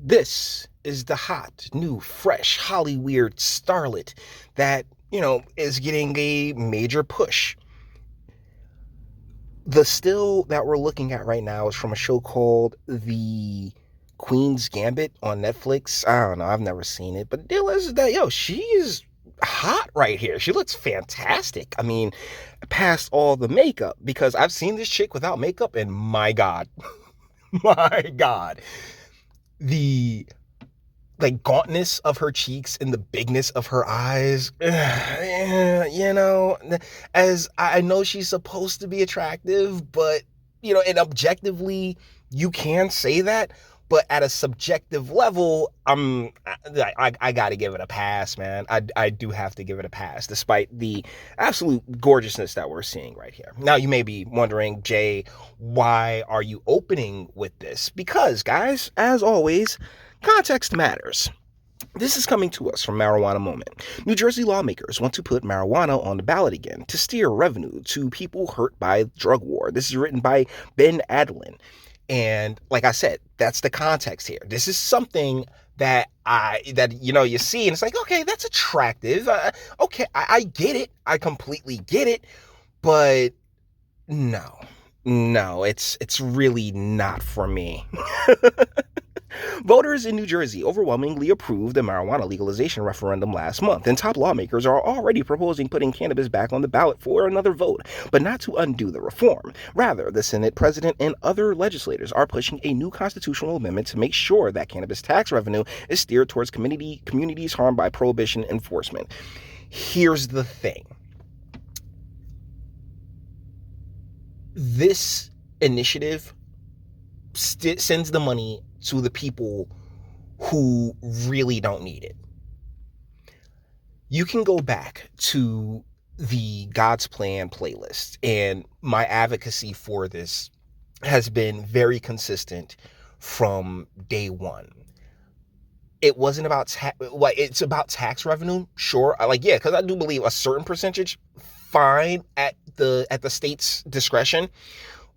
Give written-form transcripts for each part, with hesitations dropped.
This is the hot, new, fresh, Hollyweird starlet that, is getting a major push. The still that we're looking at right now is from a show called The Queen's Gambit on Netflix. I don't know, I've never seen it, but the deal is that, she is hot right here. She looks fantastic. I mean, past all the makeup, because I've seen this chick without makeup, and my God, my God, the gauntness of her cheeks and the bigness of her eyes, as I know she's supposed to be attractive, but, and objectively you can say that, but at a subjective level, I got to give it a pass, man. I do have to give it a pass, despite the absolute gorgeousness that we're seeing right here. Now, you may be wondering, Jay, why are you opening with this? Because, guys, as always, context matters. This is coming to us from Marijuana Moment. New Jersey lawmakers want to put marijuana on the ballot again to steer revenue to people hurt by drug war. This is written by Ben Adlin. And like I said, that's the context here. This is something that you see, and it's like, okay, that's attractive. Okay, I get it. I completely get it. But no, it's really not for me. Voters in New Jersey overwhelmingly approved the marijuana legalization referendum last month, and top lawmakers are already proposing putting cannabis back on the ballot for another vote, but not to undo the reform. Rather, the Senate president and other legislators are pushing a new constitutional amendment to make sure that cannabis tax revenue is steered towards communities harmed by prohibition enforcement. Here's the thing. This initiative sends the money to the people who really don't need it. You can go back to the God's Plan playlist, and my advocacy for this has been very consistent from day one. It wasn't about it's about tax revenue, sure. Because I do believe a certain percentage, fine, at the state's discretion.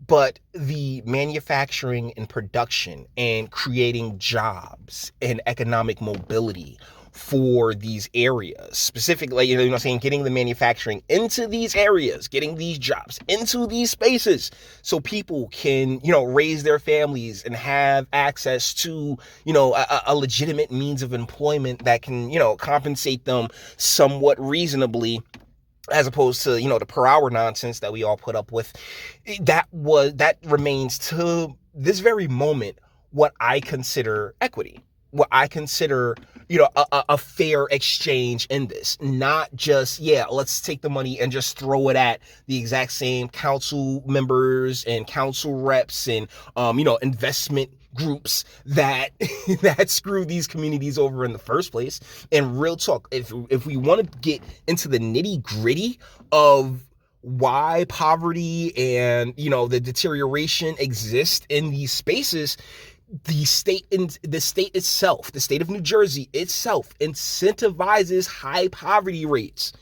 But the manufacturing and production and creating jobs and economic mobility for these areas, specifically, getting the manufacturing into these areas, getting these jobs into these spaces so people can, raise their families and have access to, a legitimate means of employment that can, compensate them somewhat reasonably, as opposed to, the per hour nonsense that we all put up with. That remains to this very moment what I consider equity, what I consider, a fair exchange in this. Not just, let's take the money and just throw it at the exact same council members and council reps and, investment groups that screw these communities over in the first place. And real talk, if we want to get into the nitty gritty of why poverty and the deterioration exist in these spaces, the state itself, the state of New Jersey itself, incentivizes high poverty rates.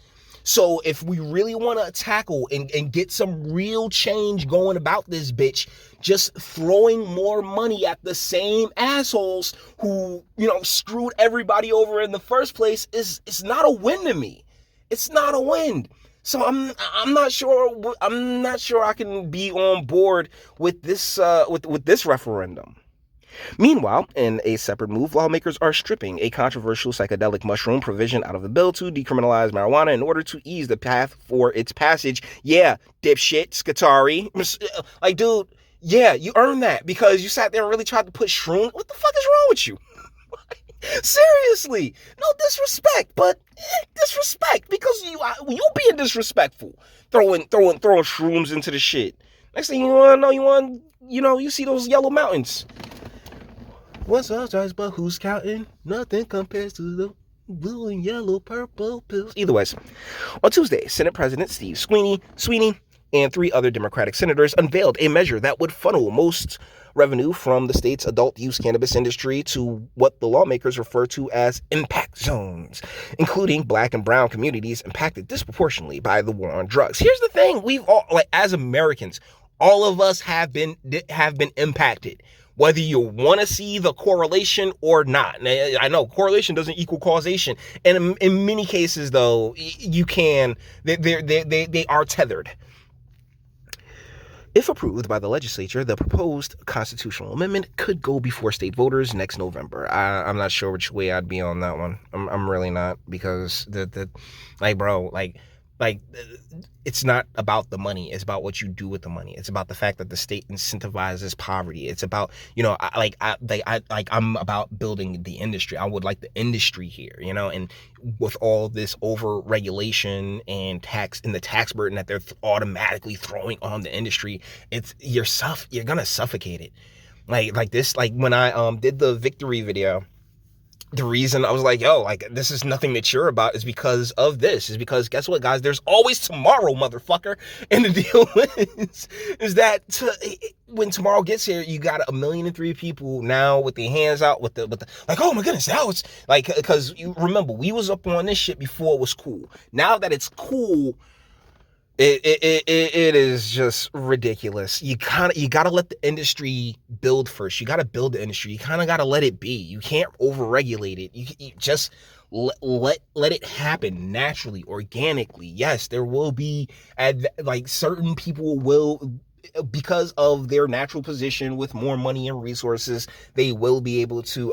So if we really want to tackle and get some real change going about this bitch, just throwing more money at the same assholes who, screwed everybody over in the first place it's not a win to me. It's not a win. So I'm not sure I can be on board with this with this referendum. Meanwhile, in a separate move, lawmakers are stripping a controversial psychedelic mushroom provision out of the bill to decriminalize marijuana in order to ease the path for its passage. Yeah, dipshit, Scutari. Dude, yeah, you earned that because you sat there and really tried to put shrooms. What the fuck is wrong with you? Seriously, no disrespect, but disrespect because you being disrespectful, throwing shrooms into the shit. Next thing you want to know, you see those yellow mountains. What's up, guys? But who's counting? Nothing compares to the blue and yellow purple pills. Either ways, on Tuesday, Senate President Steve Sweeney, and 3 other Democratic senators unveiled a measure that would funnel most revenue from the state's adult use cannabis industry to what the lawmakers refer to as impact zones, including Black and brown communities impacted disproportionately by the war on drugs. Here's the thing: we've all, as Americans, all of us have been impacted. whether you want to see the correlation or not. And I know correlation doesn't equal causation, and in many cases, though, you can. They are tethered. If approved by the legislature, the proposed constitutional amendment could go before state voters next November. I'm not sure which way I'd be on that one. I'm really not, because it's not about the money. It's about what you do with the money. It's about the fact that the state incentivizes poverty. It's about, I'm about building the industry. I would like the industry here, and with all this over regulation and the tax burden that they're automatically throwing on the industry, you're gonna suffocate it. Like when I did the victory video, the reason I was like, this is nothing that you're about is because of this. Is because, guess what, guys? There's always tomorrow, motherfucker. And the deal is that when tomorrow gets here, you got 1,000,003 people now with their hands out with the like, oh my goodness, now it's like, because you remember, we was up on this shit before it was cool. Now that it's cool, it is just ridiculous. You gotta let the industry build first. You gotta build the industry. You kind of gotta let it be. You can't overregulate it. You just let it happen naturally, organically. Yes, there will be certain people will, because of their natural position with more money and resources, they will be able to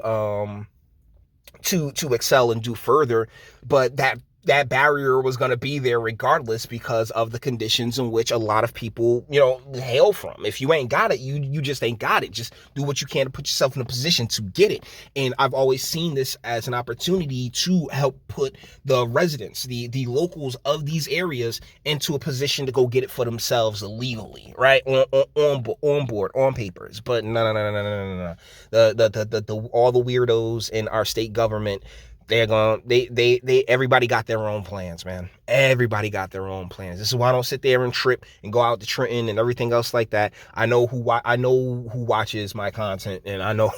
excel and do further. But that barrier was going to be there regardless, because of the conditions in which a lot of people, hail from. If you ain't got it, you just ain't got it. Just do what you can to put yourself in a position to get it. And I've always seen this as an opportunity to help put the residents, the locals of these areas, into a position to go get it for themselves legally, right? On board, on papers. But no. All the weirdos in our state government, everybody got their own plans, man. Everybody got their own plans. This is why I don't sit there and trip and go out to Trenton and everything else like that. I know who watches my content, and I know.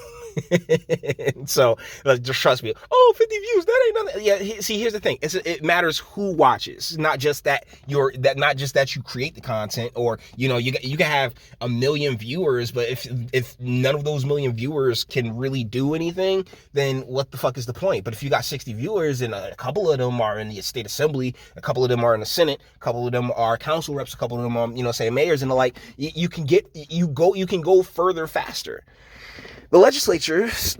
So just trust me. 50 views, that ain't nothing. Yeah, see, here's the thing. It matters who watches. Not just that you create the content, or you can have 1 million viewers, but if none of those 1 million viewers can really do anything, then what the fuck is the point? But if you got 60 viewers, and a couple of them are in the state assembly, a couple of them are in the Senate, a couple of them are council reps, a couple of them are, say mayors, and the like, you can go further faster. The legislators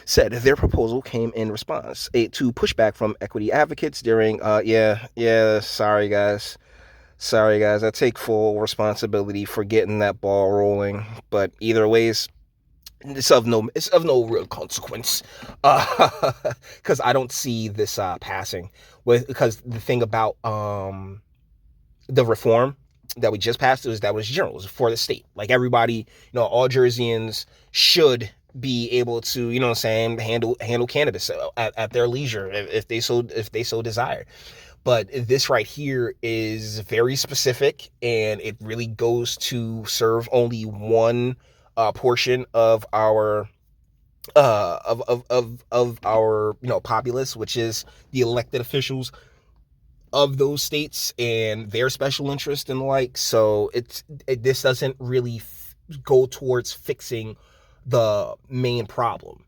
said their proposal came in response to pushback from equity advocates during, sorry guys, I take full responsibility for getting that ball rolling, but either ways, it's of no real consequence, because I don't see this passing. Because the thing about the reform that we just passed was general. It was for the state. Like, everybody, all Jerseyans should be able to, handle cannabis at their leisure if they so desire. But this right here is very specific, and it really goes to serve only one portion of our populace, which is the elected officials of those states and their special interest and the like. So this doesn't really go towards fixing the main problem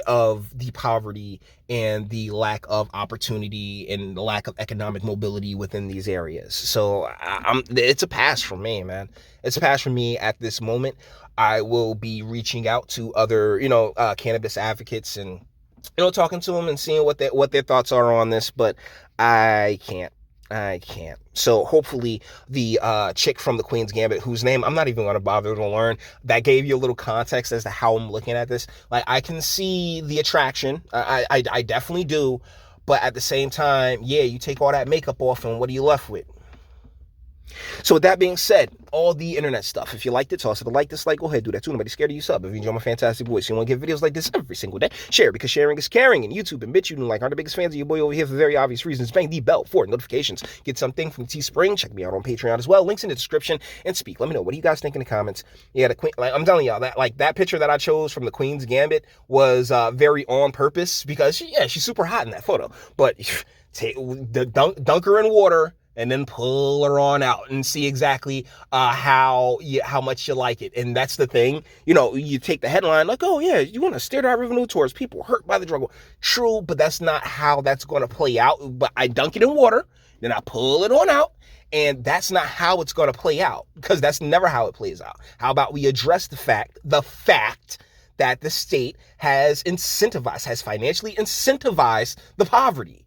of the poverty and the lack of opportunity and the lack of economic mobility within these areas. So it's a pass for me, man. It's a pass for me at this moment. I will be reaching out to other, cannabis advocates and, talking to them and seeing what their thoughts are on this, but I can't. So hopefully the chick from the Queen's Gambit, whose name I'm not even going to bother to learn, that gave you a little context as to how I'm looking at this. Like, I can see the attraction. I definitely do. But at the same time, you take all that makeup off, and what are you left with? So with that being said, all the internet stuff, if you liked it, toss it a like, dislike, go ahead, do that too. Nobody's scared of you, sub. If you enjoy my fantastic voice, you want to get videos like this every single day, share, because sharing is caring. And YouTube and Bitchute and like are the biggest fans of your boy over here for very obvious reasons. Bang the bell for notifications. Get something from Teespring. Check me out on Patreon as well. Links in the description. And speak. Let me know, what do you guys think in the comments? Yeah, the Queen, I'm telling y'all that picture that I chose from the Queen's Gambit was very on purpose, because she's super hot in that photo. But dunk her in water, and then pull her on out and see exactly how much you like it. And that's the thing. You take the headline like, oh yeah, you want to steer our revenue towards people hurt by the drug war. True, but that's not how that's going to play out. But I dunk it in water, then I pull it on out, and that's not how it's going to play out, because that's never how it plays out. How about we address the fact that the state has financially incentivized the poverty?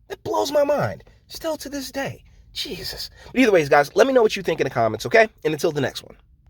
That blows my mind still to this day. Jesus. But either ways, guys, let me know what you think in the comments, okay? And until the next one.